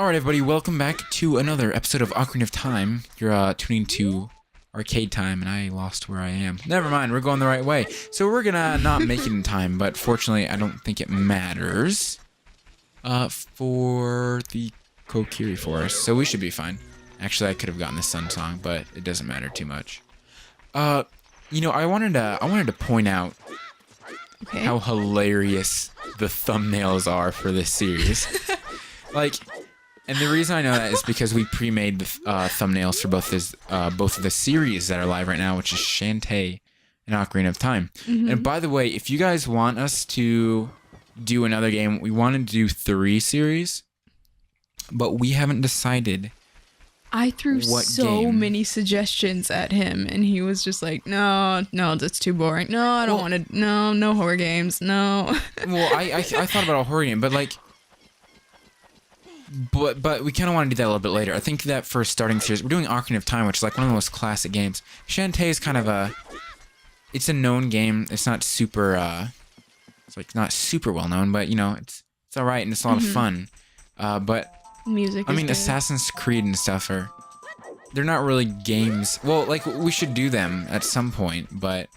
Alright, everybody, welcome back to another episode of Ocarina of Time. You're tuning to arcade time, and I lost where I am. Never mind, we're going the right way. So we're gonna not make it in time, but fortunately, I don't think it matters for the Kokiri Forest, so we should be fine. Actually, I could have gotten the Sun Song, but it doesn't matter too much. You know, I wanted to point out how hilarious the thumbnails are for this series. Like, and the reason I know that is because we pre-made the thumbnails for both of the series that are live right now, which is Shantae and Ocarina of Time. And by the way, if you guys want us to do another game, we want to do 3 series, but we haven't decided. I threw so many suggestions at him, and he was just like, no, that's too boring. No, I don't want to. No horror games. No. Well, I thought about a horror game, but like. But we kind of want to do that a little bit later. I think that for starting series, we're doing Ocarina of Time, which is like one of the most classic games. Shantae is kind of it's a known game. It's not super, it's like not super well known, but you know, it's all right and it's a lot of fun. But music. I mean, Assassin's Creed and stuff they're not really games. Well, like we should do them at some point, but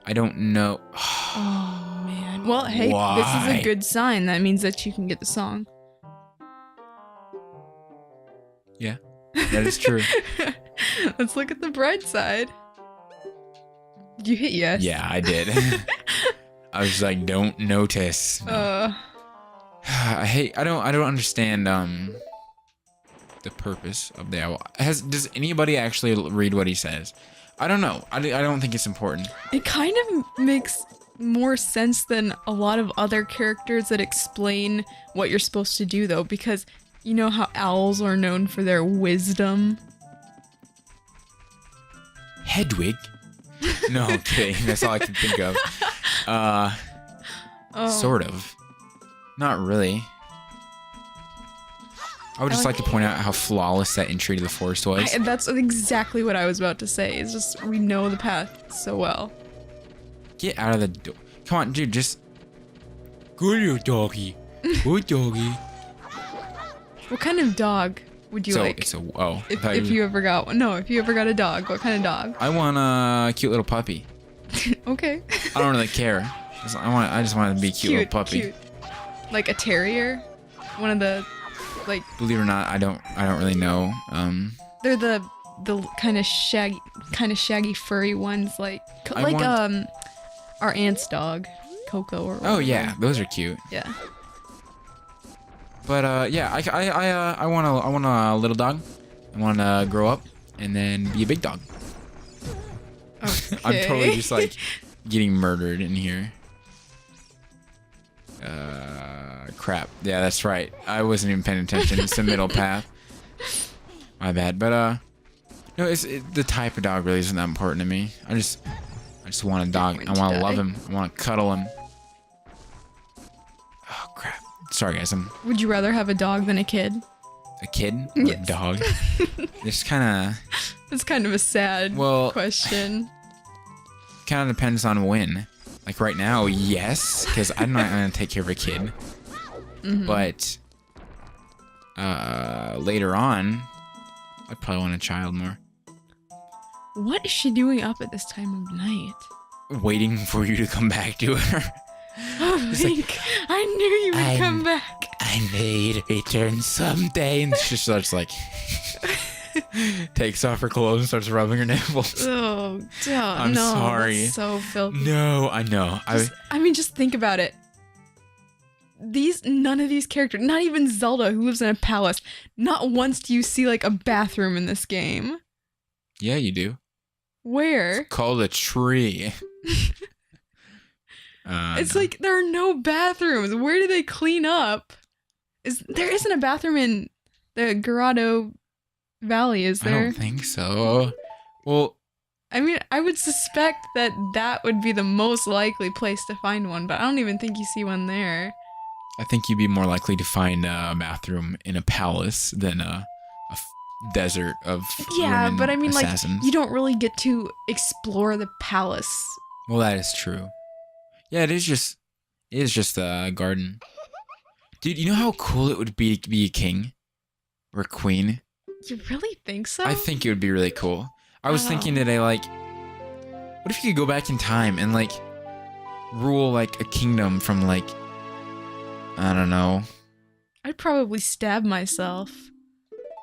I don't know. Oh man. Well, hey, Why? This is a good sign. That means that you can get the song. Yeah, that is true. Let's look at the bright side. Did you hit yes? Yeah, I did. I was like, don't notice. No. I don't understand the purpose of the owl. Does anybody actually read what he says? I don't know. I don't think it's important. It kind of makes more sense than a lot of other characters that explain what you're supposed to do, though, because you know how owls are known for their wisdom? Hedwig? No, I'm kidding. That's all I can think of. Sort of. Not really. I would just like to point out how flawless that entry to the forest was. That's exactly what I was about to say. It's just, we know the path so well. Get out of the door. Come on, dude, just... Good doggy. Good doggy. What kind of dog would you like? It's if you ever got one. No, if you ever got a dog, what kind of dog? I want a cute little puppy. Okay. I don't really care. I just want it to be a cute little puppy. Cute. Like a terrier? One of the, like... Believe it or not, I don't really know. They're the kind of shaggy furry ones, like our aunt's dog, Coco or whatever. Oh yeah, those are cute. Yeah. But yeah, I want a little dog. I want to grow up and then be a big dog. Okay. I'm totally just like getting murdered in here. Crap. Yeah, that's right. I wasn't even paying attention. It's the middle path. My bad. But no, the type of dog really isn't that important to me. I just want a dog. I want to love him. I want to cuddle him. Oh crap. Sorry, guys. Would you rather have a dog than a kid? A kid? Or yes. A dog? It's kind of... It's kind of a sad question. Kind of depends on when. Like right now, yes, because I'm not going to take care of a kid. But later on, I'd probably want a child more. What is she doing up at this time of night? Waiting for you to come back to her. Oh, Link, I knew you would come back. I may return someday. And she starts like... takes off her clothes and starts rubbing her nipples. Oh, I'm sorry. That's so filthy. No, I know. I mean, just think about it. None of these characters, not even Zelda, who lives in a palace, not once do you see like a bathroom in this game. Yeah, you do. Where? It's called a tree. It's like there are no bathrooms. Where do they clean up? There isn't a bathroom in the Gerardo Valley, is there? I don't think so. Well, I mean, I would suspect that would be the most likely place to find one, but I don't even think you see one there. I think you'd be more likely to find a bathroom in a palace than a desert of women but I mean, assassins. Like, you don't really get to explore the palace. Well, that is true. Yeah, it is just a garden. Dude, you know how cool it would be to be a king? or queen. You really think so? I think it would be really cool. I was thinking today, like, what if you could go back in time and, like, rule, like, a kingdom from, like, I don't know. I'd probably stab myself.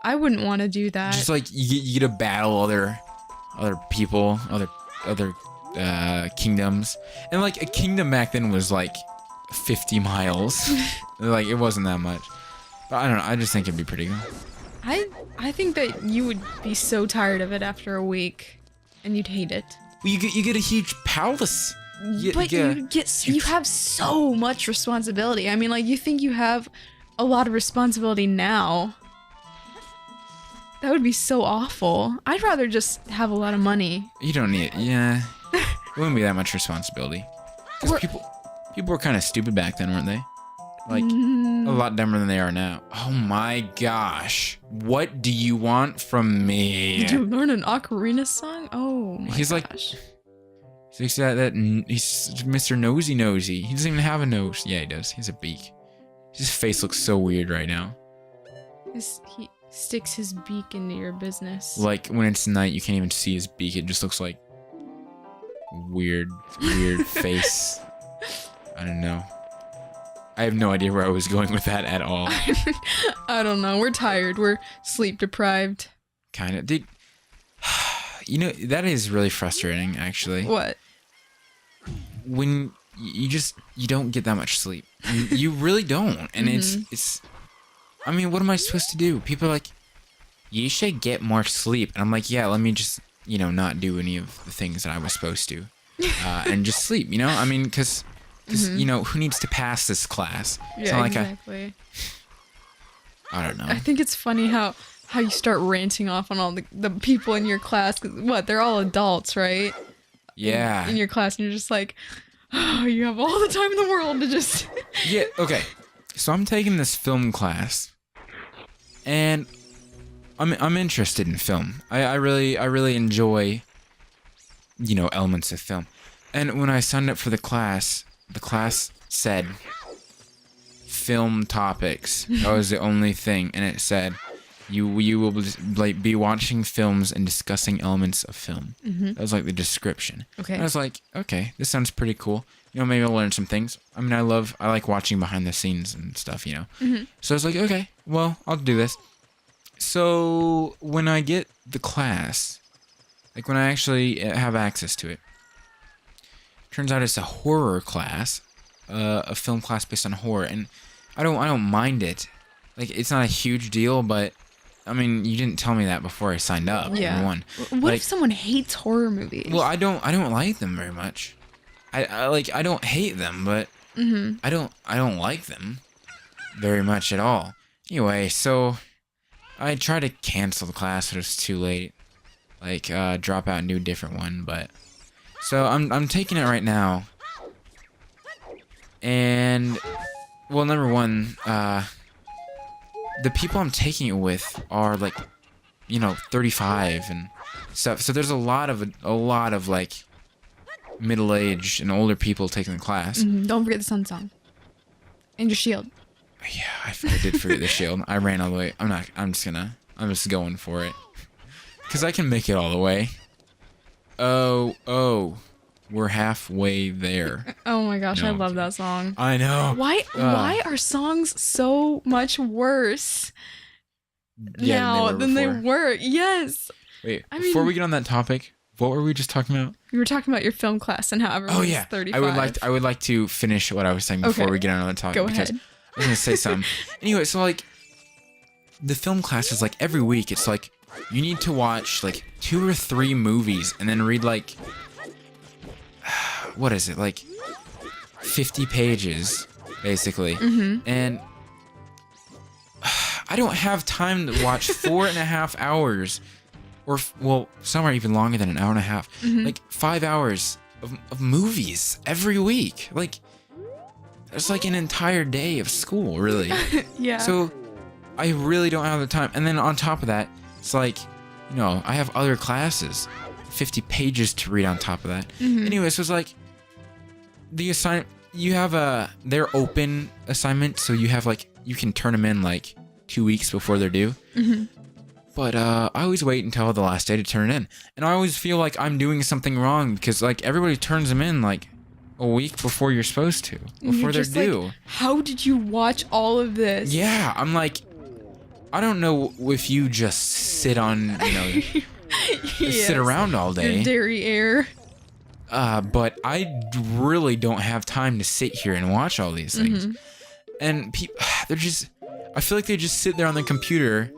I wouldn't want to do that. Just, like, you get to battle other people, other kingdoms. And, like, a kingdom back then was, like, 50 miles. Like, it wasn't that much. But I don't know. I just think it'd be pretty cool. I think that you would be so tired of it after a week, and you'd hate it. Well, you get a huge palace. You have so much responsibility. I mean, like, you think you have a lot of responsibility now. That would be so awful. I'd rather just have a lot of money. You don't need it. Yeah. It wouldn't be that much responsibility. Because people were kind of stupid back then, weren't they? Like, a lot dumber than they are now. Oh my gosh. What do you want from me? Did you learn an Ocarina song? Oh my gosh. He's Mr. Nosy. He doesn't even have a nose. Yeah, he does. He has a beak. His face looks so weird right now. He sticks his beak into your business. Like, when it's night, you can't even see his beak. It just looks like weird face. I don't know. I have no idea where I was going with that at all. I don't know. We're tired. We're sleep deprived. Kind of. Dude, you know, that is really frustrating, actually. What? When you don't get that much sleep. You really don't. And it's I mean, what am I supposed to do? People are like, you should get more sleep. And I'm like, yeah, let me just, not do any of the things that I was supposed to. And just sleep, I mean, because who needs to pass this class? It's not like exactly. I don't know. I think it's funny how you start ranting off on all the people in your class. 'Cause they're all adults, right? Yeah. In your class, and you're just like, oh, you have all the time in the world to just... Yeah, okay. So I'm taking this film class, and I'm interested in film. I really enjoy, elements of film. And when I signed up for the class said film topics. That was the only thing, and it said you will be watching films and discussing elements of film. That was like the description. Okay. And I was like, okay, this sounds pretty cool. Maybe I'll learn some things. I mean, I like watching behind the scenes and stuff, So I was like, okay, well, I'll do this. So when I get the class, like when I actually have access to it, turns out it's a horror class, a film class based on horror, and I don't mind it. Like, it's not a huge deal, but I mean, you didn't tell me that before I signed up. Yeah. Number one. What if someone hates horror movies? Well, I don't like them very much. I don't hate them, but I don't like them very much at all. Anyway, so I tried to cancel the class, but it was too late. Like, drop out and do a different one, but so I'm taking it right now. And well, number one, the people I'm taking it with are like, 35 and stuff. So there's a lot of like middle-aged and older people taking the class. Don't forget the sun song. And your shield. Yeah, I did forget the shield. I ran all the way. I'm just going for it. Because I can make it all the way. Oh, we're halfway there. Oh my gosh, I love that song. I know. Why are songs so much worse now than they were? Yes. Wait, before we get on that topic, what were we just talking about? We were talking about your film class and how everyone's 35. I would like to finish what I was saying before we get on that topic. Go ahead. I was going to say something. Anyway, so like the film class is like every week it's like you need to watch like 2 or 3 movies and then read like what is it? Like 50 pages basically. And I don't have time to watch 4.5 hours or some are even longer than an hour and a half. Like 5 hours of movies every week. Like it's like an entire day of school, really. Yeah. So I really don't have the time. And then on top of that, it's like, I have other classes, 50 pages to read on top of that. Anyway, so it's like the assignment, you have their open assignment. So you have like, you can turn them in like 2 weeks before they're due. But I always wait until the last day to turn it in. And I always feel like I'm doing something wrong because, like, everybody turns them in, like, a week before you're supposed to, before they're due. Like, how did you watch all of this? Yeah, I'm like, I don't know if you just sit on, sit around all day. Your derriere. But I really don't have time to sit here and watch all these things. And they're just, I feel like they just sit there on the computer,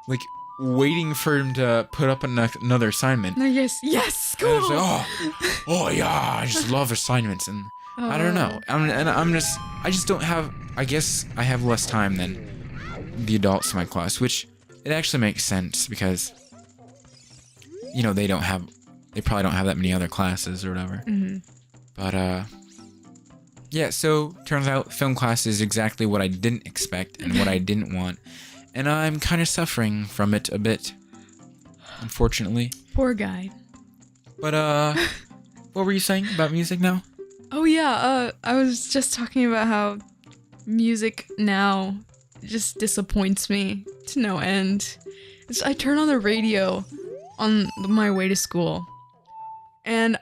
like, waiting for him to put up another assignment. Yes, cool. And it's like, oh yeah, I just love assignments, and I don't know. I just don't have. I guess I have less time than the adults in my class, which it actually makes sense because, they probably don't have that many other classes or whatever. But yeah. So turns out film class is exactly what I didn't expect and what I didn't want. And I'm kind of suffering from it a bit, unfortunately. Poor guy. But, what were you saying about music now? Oh, yeah, I was just talking about how music now just disappoints me to no end. I turn on the radio on my way to school, and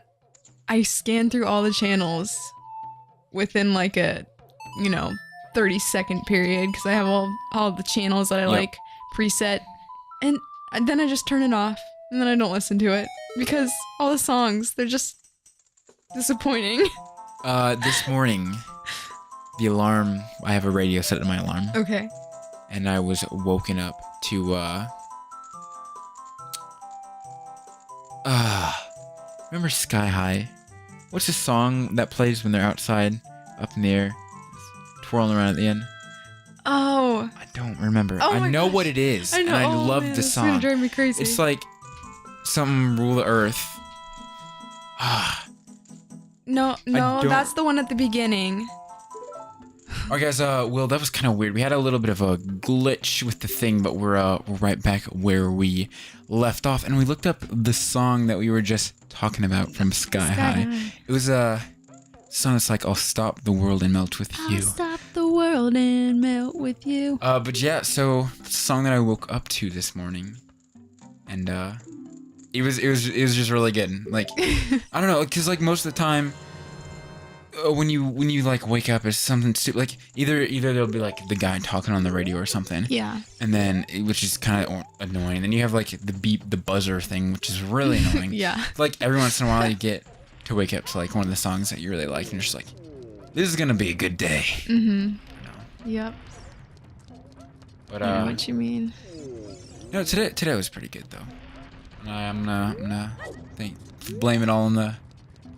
I scan through all the channels within, like, a, 30-second period because I have all the channels that I like preset, and then I just turn it off and then I don't listen to it because all the songs, they're just disappointing. This morning, the alarm, I have a radio set to my alarm. Okay. And I was woken up to remember Sky High? What's the song that plays when they're outside up in the air? Twirling around at the end. Oh. I don't remember. Oh I know gosh. what it is. I know. And I love man, the that's song. gonna drive me crazy. It's like something rule the earth. No, that's the one at the beginning. Alright guys, Will, that was kind of weird. We had a little bit of a glitch with the thing, but we're right back where we left off, and we looked up the song that we were just talking about from Sky High. It was a song that's like, I'll stop the world and melt with you. I'll stop the world and melt with you. But yeah, so it's a song that I woke up to this morning, and it was just really good. Like, I don't know, because like most of the time, when you like wake up, it's something stupid. Like either there'll be like the guy talking on the radio or something. Yeah. And then which is kind of annoying. Then you have like the beep, the buzzer thing, which is really annoying. Yeah. Like every once in a while you get to wake up to like one of the songs that you really like, and you're just like, this is gonna be a good day. Yep. But I know what you mean. No, today was pretty good though. And I'm gonna blame it all on the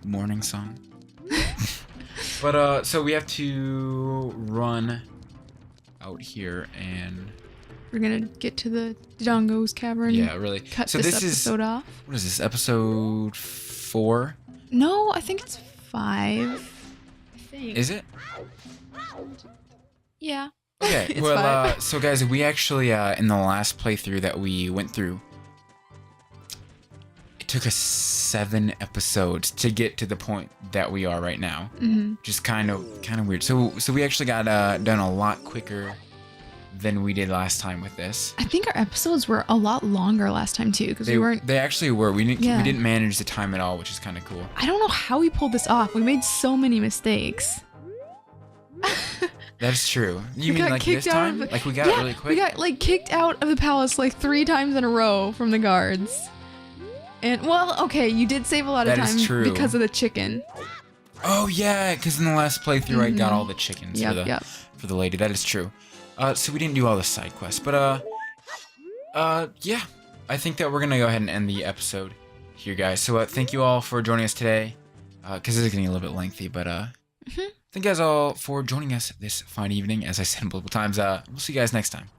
morning song. But so we have to run out here and we're gonna get to the Dodongo's cavern. Yeah, really. Cut so this this episode off. What is this? Episode 4? No, I think it's 5. I think. Is it? Yeah. Okay. It's well, 5. So guys, we actually in the last playthrough that we went through, it took us 7 episodes to get to the point that we are right now. Just kind of weird. So we actually got done a lot quicker than we did last time with this. I think our episodes were a lot longer last time too, because we weren't. They actually were. We didn't manage the time at all, which is kind of cool. I don't know how we pulled this off. We made so many mistakes. That's true. You We mean got like kicked this out time? of- Like we got Yeah, really quick? we got like kicked out of the palace like 3 times in a row from the guards. And well, okay, you did save a lot of That is time true. because of the chicken. Oh yeah, because in the last playthrough I got all the chickens Yep. for the lady. That is true. So we didn't do all the side quests, but yeah, I think that we're gonna go ahead and end the episode here, guys. So thank you all for joining us today. Because this is getting a little bit lengthy, but thank you guys all for joining us this fine evening. As I said multiple times, we'll see you guys next time.